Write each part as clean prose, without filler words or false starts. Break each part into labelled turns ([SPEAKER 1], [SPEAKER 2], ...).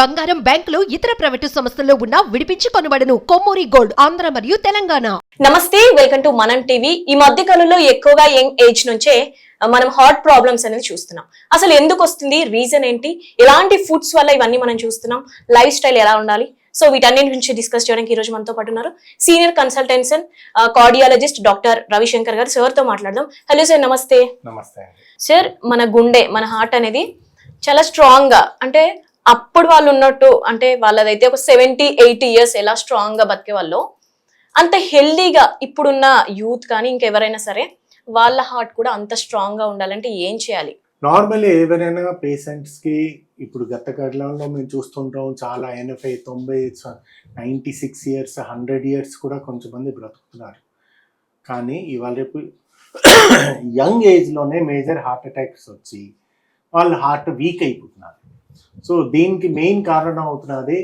[SPEAKER 1] బంగారం, బ్యాంకులు, ఇతర ప్రైవేటు సంస్థల్లో ఉన్న విడిపించి కొనబడును. కొమ్మూరి గోల్డ్, ఆంధ్ర మరియు తెలంగాణ.
[SPEAKER 2] నమస్తే, వెల్కమ్ టు మనం టీవీ. ఈ మధ్య కాలంలో ఎక్కువగా యంగ్ ఏజ్ నుంచే మనం హార్ట్ ప్రాబ్లమ్స్ అనేది చూస్తున్నాం. అసలు ఎందుకు వస్తుంది, రీజన్ ఏంటి, ఎలాంటి ఫుడ్స్ వల్ల ఇవన్నీ మనం చూస్తున్నాం, లైఫ్ స్టైల్ ఎలా ఉండాలి, సో వీటన్నిటి గురించి డిస్కస్ చేయడానికి ఈ రోజు మనతో పాటు ఉన్నారు సీనియర్ కన్సల్టెన్సన్ కార్డియాలజిస్ట్ డాక్టర్ రవిశంకర్ గారు. సార్ తో మాట్లాడదాం. హలో సార్, నమస్తే.
[SPEAKER 3] నమస్తే
[SPEAKER 2] సార్, మన గుండె, మన హార్ట్ అనేది చాలా స్ట్రాంగ్ గా, అంటే అప్పుడు వాళ్ళు ఉన్నట్టు, అంటే వాళ్ళదైతే ఒక 70-80 ఇయర్స్ ఎలా స్ట్రాంగ్ గా బతికే వాళ్ళు, అంత హెల్దీగా ఇప్పుడున్న యూత్ కానీ ఇంకెవరైనా సరే వాళ్ళ హార్ట్ కూడా అంత స్ట్రాంగ్ గా ఉండాలంటే ఏం చేయాలి?
[SPEAKER 3] నార్మల్లీ ఎవరైనా పేషెంట్స్ కి ఇప్పుడు గత కాలంలో మేము చూస్తుంటాం, చాలా 80, 90, 96 ఇయర్స్, 100 ఇయర్స్ కూడా కొంతమంది బ్రతుకుతున్నారు. కానీ ఇవాళ రేపు యంగ్ ఏజ్లోనే మేజర్ హార్ట్ అటాక్స్ వచ్చి వాళ్ళ హార్ట్ వీక్ అయిపోతున్నారు. సో దీనికి మెయిన్ కారణం అవుతున్నది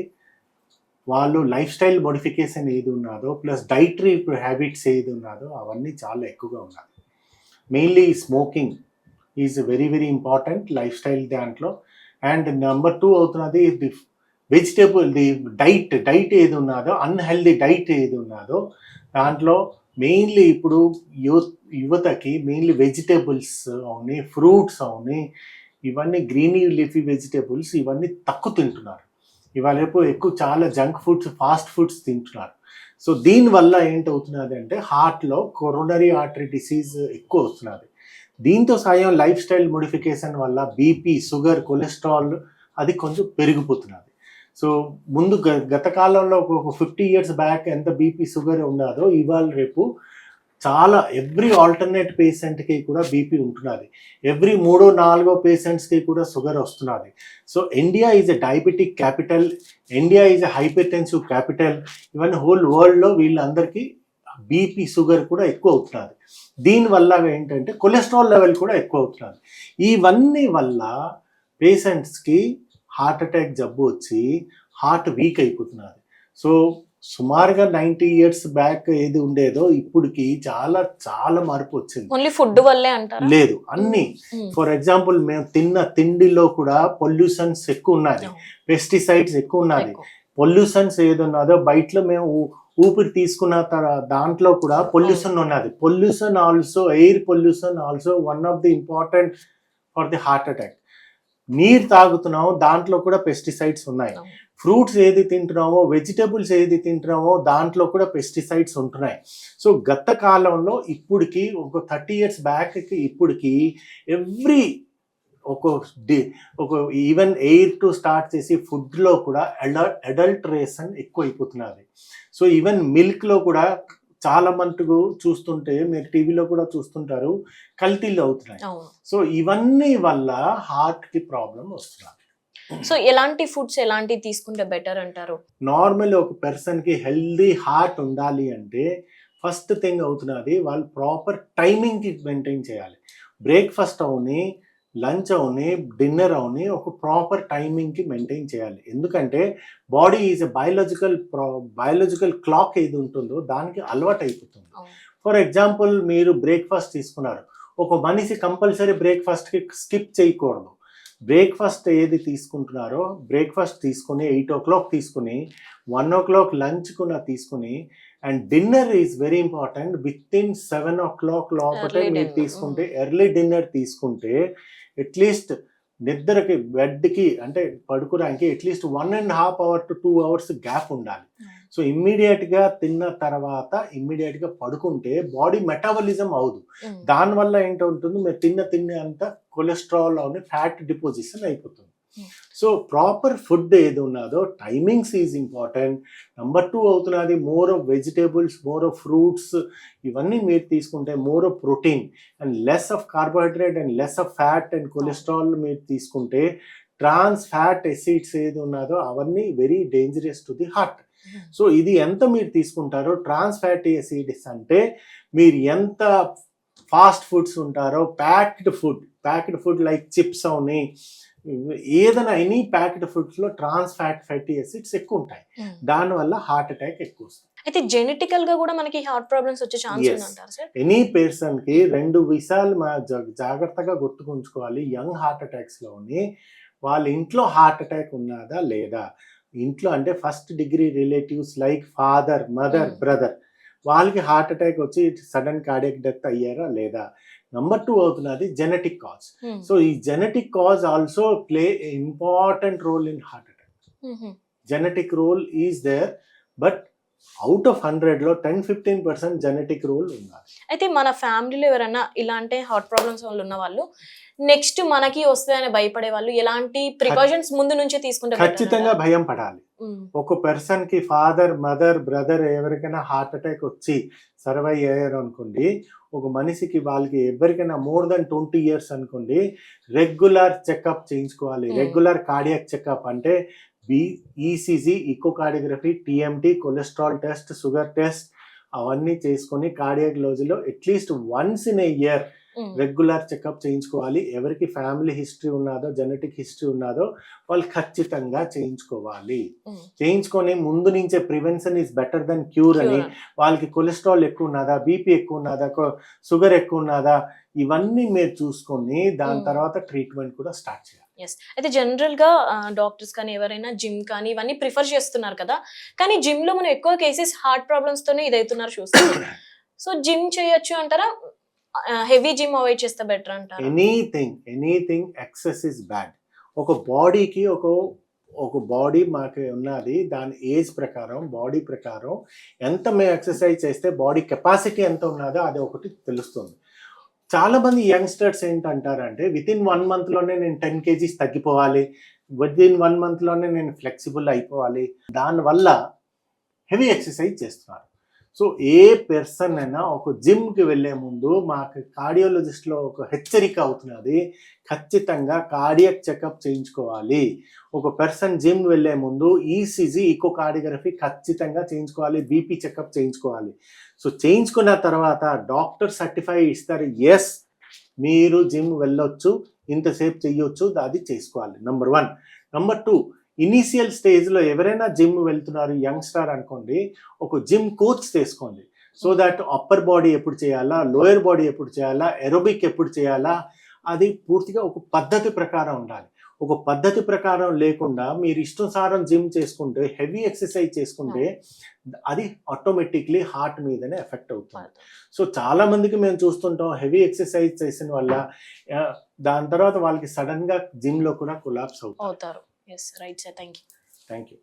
[SPEAKER 3] వాళ్ళు లైఫ్ స్టైల్ మోడిఫికేషన్ ఏది ఉన్నదో, ప్లస్ డైటరీ హ్యాబిట్స్ ఏది ఉన్నదో అవన్నీ చాలా ఎక్కువగా ఉన్నాయి. Mainly smoking is very very important life style దాంట్లో. అండ్ నెంబర్ 2 అవుతున్నది ది వెజిటేబుల్, ది డైట్ ఏది ఉన్నదో, అన్హెల్దీ డైట్ ఏది ఉన్నదో దాంట్లో మెయిన్లీ ఇప్పుడు యువతకి మెయిన్లీ వెజిటేబుల్స్ అవుని, ఫ్రూట్స్ అవుని, ఇవన్నీ గ్రీనీ లీఫీ వెజిటేబుల్స్ ఇవన్నీ తక్కువ తింటున్నారు. ఇవాళ రేపు ఎక్కువ చాలా జంక్ ఫుడ్స్, ఫాస్ట్ ఫుడ్స్ తింటున్నారు. సో దీనివల్ల ఏంటవుతున్నది అంటే హార్ట్లో కొరోనరీ ఆర్టరీ డిసీజ్ ఎక్కువ వస్తున్నది. దీంతో సాయం లైఫ్ స్టైల్ మోడిఫికేషన్ వల్ల బీపీ, షుగర్, కొలెస్ట్రాల్ అది కొంచెం పెరిగిపోతున్నది. సో ముందు గత కాలంలో ఒక 50 ఇయర్స్ బ్యాక్ ఎంత బీపీ, షుగర్ ఉన్నదో ఇవాళ రేపు చాలా ఎవ్రీ ఆల్టర్నేట్ పేషెంట్కి కూడా బీపీ ఉంటున్నది. ఎవ్రీ 3-4 పేషెంట్స్కి కూడా షుగర్ వస్తున్నది. So India is a diabetic capital, India is a hypertensive capital. ఇవన్నీ హోల్ వరల్డ్లో వీళ్ళందరికీ బీపీ, షుగర్ కూడా ఎక్కువ అవుతున్నది. దీనివల్ల ఏంటంటే కొలెస్ట్రాల్ లెవెల్ కూడా ఎక్కువ అవుతున్నది. ఇవన్నీ వల్ల పేషెంట్స్కి హార్ట్ అటాక్ జబ్బు వచ్చి హార్ట్ వీక్ అయిపోతున్నది. సో సుమారుగా 90 ఇయర్స్ బ్యాక్ ఏది ఉండేదో ఇప్పటికి చాలా చాలా మార్పు వచ్చింది.
[SPEAKER 2] ఓన్లీ ఫుడ్ వల్లే అంటారా?
[SPEAKER 3] లేదు, అన్ని. ఫర్ ఎగ్జాంపుల్ మేము తిన్న తిండిలో కూడా పొల్యూషన్స్ ఎక్కువ ఉన్నది, పెస్టిసైడ్స్ ఎక్కువ ఉన్నది. పొల్యూషన్స్ ఏది ఉన్నదో బయటలో మేము ఊపిరి తీసుకున్న దాంట్లో కూడా పొల్యూషన్ ఉన్నది. Pollution also, air pollution also one of the important for the heart attack. నీరు తాగుతున్నామో దాంట్లో కూడా పెస్టిసైడ్స్ ఉన్నాయి. ఫ్రూట్స్ ఏది తింటున్నామో, వెజిటేబుల్స్ ఏది తింటున్నామో దాంట్లో కూడా పెస్టిసైడ్స్ ఉంటున్నాయి. సో గత కాలంలో ఇప్పటికి ఒక 30 ఇయర్స్ బ్యాక్కి ఇప్పటికి ఎవ్రీ ఒక ఈవెన్ ఎయిర్ టు స్టార్ట్ చేసి ఫుడ్లో కూడా అడల్టరేషన్ ఎక్కువ అయిపోతున్నది. సో ఈవెన్ మిల్క్లో కూడా చాలా మటుకు చూస్తుంటే, మీరు టీవీలో కూడా చూస్తుంటారు, కల్తీలు అవుతున్నాయి. సో ఇవన్నీ వల్ల హార్ట్కి ప్రాబ్లం వస్తున్నది.
[SPEAKER 2] సో ఎలాంటి ఫుడ్స్ ఎలాంటివి తీసుకుంటే బెటర్ అంటారు?
[SPEAKER 3] నార్మల్ ఒక పర్సన్కి హెల్దీ హార్ట్ ఉండాలి అంటే ఫస్ట్ థింగ్ అవుతున్నది వాళ్ళు ప్రాపర్ టైమింగ్కి మెయింటైన్ చేయాలి. బ్రేక్ఫాస్ట్ అవుని, లంచ్ అవుని, డిన్నర్ అవుని ఒక ప్రాపర్ టైమింగ్కి మెయింటైన్ చేయాలి. ఎందుకంటే body is a biological clock ఏది ఉంటుందో దానికి అలవాటు అయిపోతుంది. ఫర్ ఎగ్జాంపుల్ మీరు బ్రేక్ఫాస్ట్ తీసుకున్నారు, ఒక మనిషి కంపల్సరీ బ్రేక్ఫాస్ట్కి స్కిప్ చేయకూడదు. బ్రేక్ఫాస్ట్ ఏది తీసుకుంటున్నారో బ్రేక్ఫాస్ట్ తీసుకుని 8 o'clock తీసుకుని 1 o'clock లంచ్ కూడా తీసుకుని, and dinner is very important. With-in 7 o'clock లోపల మీరు తీసుకుంటే, ఎర్లీ డిన్నర్ తీసుకుంటే అట్లీస్ట్ నిద్రకి, బెడ్కి అంటే పడుకోవడానికి at least 1.5 hour to 2 hours gap ఉండాలి. సో ఇమ్మీడియట్గా తిన్న తర్వాత ఇమ్మీడియట్గా పడుకుంటే బాడీ మెటాబలిజం అవదు. దానివల్ల ఏంటంటుంది, మీరు తిన్న అంతా కొలెస్ట్రాల్ అవుని ఫ్యాట్ డిపోజిషన్ అయిపోతుంది. సో ప్రాపర్ ఫుడ్ ఏది ఉన్నదో టైమింగ్స్ ఈజ్ ఇంపార్టెంట్. నెంబర్ 2 అవుతున్నది more of vegetables, more of fruits ఇవన్నీ మీరు తీసుకుంటే more of protein and less of carbohydrate and less of fat and cholesterol మీరు తీసుకుంటే ట్రాన్స్ ఫ్యాట్ ఎసిడ్స్ ఏది ఉన్నదో అవన్నీ very dangerous to the heart. So ఇది ఎంత మీరు తీసుకుంటారో, ట్రాన్స్ ఫ్యాటీ ఎసిడ్స్ అంటే మీరు ఎంత ఫాస్ట్ ఫుడ్స్ ఉంటారో, ప్యాక్డ్ ఫుడ్ లైక్ చిప్స్ అవుని, ఏదైనా ఎనీ ప్యాక్డ్ ఫుడ్స్ లో ట్రాన్స్ ఫ్యాటీ ఎసిడ్స్ ఎక్కువ ఉంటాయి. దానివల్ల హార్ట్ అటాక్ ఎక్కువ వస్తుంది.
[SPEAKER 2] అయితే జెనెటికల్ గా కూడా మనకి హార్ట్ ప్రాబ్లమ్స్ వచ్చే ఛాన్స్ ఉందంటారు సార్?
[SPEAKER 3] ఎనీ పర్సన్ కి 2 విషయాలు జాగ్రత్తగా గుర్తుకుంచుకోవాలి. యంగ్ హార్ట్ అటాక్స్ లోని వాళ్ళ ఇంట్లో హార్ట్ అటాక్ ఉన్నదా లేదా, ఇంట్లో అంటే first degree relatives like father, mother, brother, వాళ్ళకి హార్ట్ అటాక్ వచ్చి సడన్ కార్డియక్ డెత్ అయ్యారా లేదా. నెంబర్ 2 అవుతున్నది జెనెటిక్ కాజ్. సో ఈ genetic cause also play important role in heart attack. Genetic role is there, but out of 100లో 10-15% genetic role ఉన్నది.
[SPEAKER 2] అయితే మన ఫ్యామిలీలో ఎవరైనా ఇలాంటి హార్ట్ ప్రాబ్లమ్స్ వాళ్ళు ఉన్న వాళ్ళు నెక్స్ట్ మనకి వస్తుందని భయపడే వాళ్ళు ఎలాంటి ప్రికాషన్స్ ముందు నుంచే తీసుకుంటే
[SPEAKER 3] ఖచ్చితంగా భయం పడాలి. ఒక పర్సన్ కి ఫాదర్, మదర్, బ్రదర్ ఎవరికైనా హార్ట్ అటాక్ వచ్చి సర్వైవ్ అయ్యారు అనుకోండి, ఒక మనిషికి వాళ్ళకి ఎవరికైనా మోర్ దెన్ 20 years అనుకోండి, రెగ్యులర్ చెకప్ చేయించుకోవాలి. రెగ్యులర్ కార్డియాక్ చెకప్ అంటే ECG, echocardiography, TMT, cholesterol test, sugar test అవన్నీ చేసుకొని కార్డియాలజీలో at least once in a year regular checkup చేయించుకోవాలి. ఎవరికి ఫ్యామిలీ హిస్టరీ ఉన్నదో, జెనెటిక్ హిస్టరీ ఉన్నదో వాళ్ళు ఖచ్చితంగా చేయించుకోవాలి. చేయించుకొని ముందు నుంచే prevention is better than cure అని, వాళ్ళకి కొలెస్ట్రాల్ ఎక్కువ ఉన్నదా, బీపీ ఎక్కువ ఉన్నదా, షుగర్ ఎక్కువ ఉన్నదా, ఇవన్నీ మీరు చూసుకొని దాని తర్వాత ట్రీట్మెంట్ కూడా స్టార్ట్ చేయాలి.
[SPEAKER 2] అయితే జనరల్ గా డాక్టర్స్ కానీ ఎవరైనా జిమ్ కానీ ఇవన్నీ ప్రిఫర్ చేస్తున్నారు కదా, కానీ జిమ్ లో మనం ఎక్కువ కేసెస్ హార్ట్ ప్రాబ్లమ్స్ తోనే ఇదవుతున్నారు చూస్తున్నాం. సో జిమ్ చేయొచ్చు అంటారా, హెవీ జిమ్ అవాయిడ్ చేస్తే బెటర్ అంటారా?
[SPEAKER 3] Anything excess is bad. ఒక బాడీకి ఒక బాడీ మాకు ఉన్నది, దాని ఏజ్ ప్రకారం, బాడీ ప్రకారం ఎంత మేము ఎక్సర్సైజ్ చేస్తే బాడీ కెపాసిటీ ఎంత ఉన్నదో అది ఒకటి తెలుస్తుంది. చాలా మంది యంగ్స్టర్స్ ఏంటంటారంటే వితిన్ 1 monthలోనే నేను 10 kgs తగ్గిపోవాలి, వితిన్ 1 monthలోనే నేను ఫ్లెక్సిబుల్ అయిపోవాలి, దానివల్ల హెవీ ఎక్సర్సైజ్ చేస్తున్నారు. సో ఏ పర్సన్ అయినా ఒక జిమ్కి వెళ్ళే ముందు మాకు కార్డియాలజిస్ట్లో ఒక హెచ్చరిక అవుతున్నది, ఖచ్చితంగా కార్డియాక్ చెకప్ చేయించుకోవాలి. ఒక పర్సన్ జిమ్ వెళ్ళే ముందు ఈసీజీ, ఈకోకార్డియోగ్రఫీ ఖచ్చితంగా చేయించుకోవాలి, బీపీ చెకప్ చేయించుకోవాలి. సో చేయించుకున్న తర్వాత డాక్టర్ సర్టిఫై ఇస్తారు, ఎస్ మీరు జిమ్ వెళ్ళొచ్చు, ఇంతసేపు చెయ్యొచ్చు, అది చేసుకోవాలి. నెంబర్ 1. నెంబర్ 2, ఇనీషియల్ స్టేజ్లో ఎవరైనా జిమ్ వెళ్తున్నారు యంగ్స్టర్ అనుకోండి, ఒక జిమ్ కోచ్ తీసుకోండి. సో దట్ అప్పర్ బాడీ ఎప్పుడు చేయాలా, లోయర్ బాడీ ఎప్పుడు చేయాలా, ఎరోబిక్ ఎప్పుడు చేయాలా, అది పూర్తిగా ఒక పద్ధతి ప్రకారం ఉండాలి. ఒక పద్ధతి ప్రకారం లేకుండా మీరు ఇష్టానుసారం జిమ్ చేసుకుంటే, హెవీ ఎక్సర్సైజ్ చేసుకుంటే అది ఆటోమేటిక్లీ హార్ట్ మీదనే ఎఫెక్ట్ అవుతుంది. సో చాలా మందికి మేము చూస్తుంటాం హెవీ ఎక్సర్సైజ్ చేసిన వల్ల దాని తర్వాత వాళ్ళకి సడన్ గా జిమ్ లో కూడా కొలాప్స్ అవుతారు.
[SPEAKER 2] Yes, right, sir. Thank you.
[SPEAKER 3] Thank you.